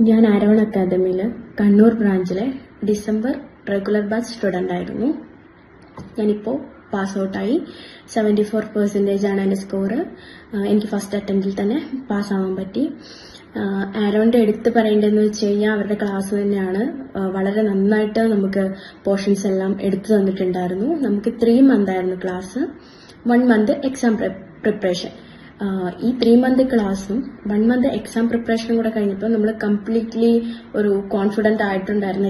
ഞാൻ ആരോൺ അക്കാദമിയിൽ കണ്ണൂർ ബ്രാഞ്ചിലെ ഡിസംബർ റെഗുലർ ബാച്ച് സ്റ്റുഡൻ്റ് ആയിരുന്നു. ഞാനിപ്പോൾ പാസ് ഔട്ടായി. 74% ആണ് എൻ്റെ സ്കോർ. എനിക്ക് ഫസ്റ്റ് അറ്റംപ്റ്റിൽ തന്നെ പാസ്സാവാൻ പറ്റി. ആരോണിൻ്റെ എടുത്ത് പറയേണ്ടതെന്ന് വെച്ച് കഴിഞ്ഞാൽ അവരുടെ ക്ലാസ് തന്നെയാണ്. വളരെ നന്നായിട്ട് നമുക്ക് പോർഷൻസ് എല്ലാം എടുത്തു തന്നിട്ടുണ്ടായിരുന്നു. നമുക്ക് 3 month ആയിരുന്നു ക്ലാസ്. 1 month exam preparation. ഈ 3 month ക്ലാസ്സും 1 month എക്സാം പ്രിപ്പറേഷനും കൂടെ കഴിഞ്ഞപ്പോൾ നമ്മൾ കംപ്ലീറ്റ്ലി ഒരു കോൺഫിഡൻ്റ് ആയിട്ടുണ്ടായിരുന്നു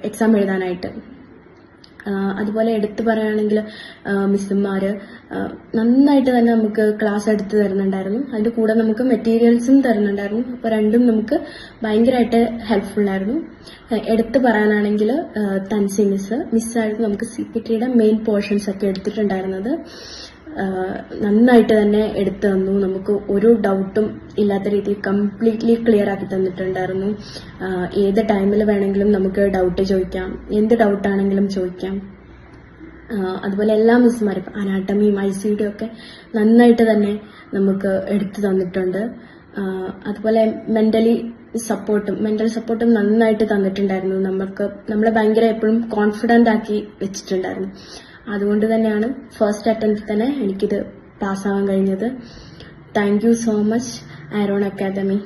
എക്സാം എഴുതാനായിട്ട്. അതുപോലെ എടുത്തു പറയുകയാണെങ്കിൽ മിസ്സുമാർ നന്നായിട്ട് തന്നെ നമുക്ക് ക്ലാസ് എടുത്ത് തരുന്നുണ്ടായിരുന്നു. അതിൻ്റെ കൂടെ നമുക്ക് മെറ്റീരിയൽസും തരുന്നുണ്ടായിരുന്നു. അപ്പോൾ രണ്ടും നമുക്ക് ഭയങ്കരമായിട്ട് ഹെൽപ്ഫുള്ളായിരുന്നു. എടുത്തു പറയാനാണെങ്കിൽ തൻസി മിസ്സായിരുന്നു നമുക്ക് CPTയുടെ മെയിൻ പോർഷൻസ് ഒക്കെ എടുത്തിട്ടുണ്ടായിരുന്നത്. നന്നായിട്ട് തന്നെ എടുത്തു തന്നു. നമുക്ക് ഒരു ഡൗട്ടും ഇല്ലാത്ത രീതിയിൽ കംപ്ലീറ്റ്ലി ക്ലിയർ ആക്കി തന്നിട്ടുണ്ടായിരുന്നു. ഏത് ടൈമിൽ വേണമെങ്കിലും നമുക്ക് ഡൗട്ട് ചോദിക്കാം, എന്ത് ഡൗട്ടാണെങ്കിലും ചോദിക്കാം. അതുപോലെ എല്ലാ മിസ്സുമാരും അനാട്ടമിയും ICD ഒക്കെ നന്നായിട്ട് തന്നെ നമുക്ക് എടുത്തു തന്നിട്ടുണ്ട്. അതുപോലെ മെന്റൽ സപ്പോർട്ടും നന്നായിട്ട് തന്നിട്ടുണ്ടായിരുന്നു. നമ്മളെ ഭയങ്കര എപ്പോഴും കോൺഫിഡൻ്റ് ആക്കി വെച്ചിട്ടുണ്ടായിരുന്നു. അതുകൊണ്ട് തന്നെയാണ് ഫസ്റ്റ് അറ്റംപ്റ്റിൽ തന്നെ എനിക്കിത് പാസ്സാവാൻ കഴിഞ്ഞത്. Thank you so much Aaron academy.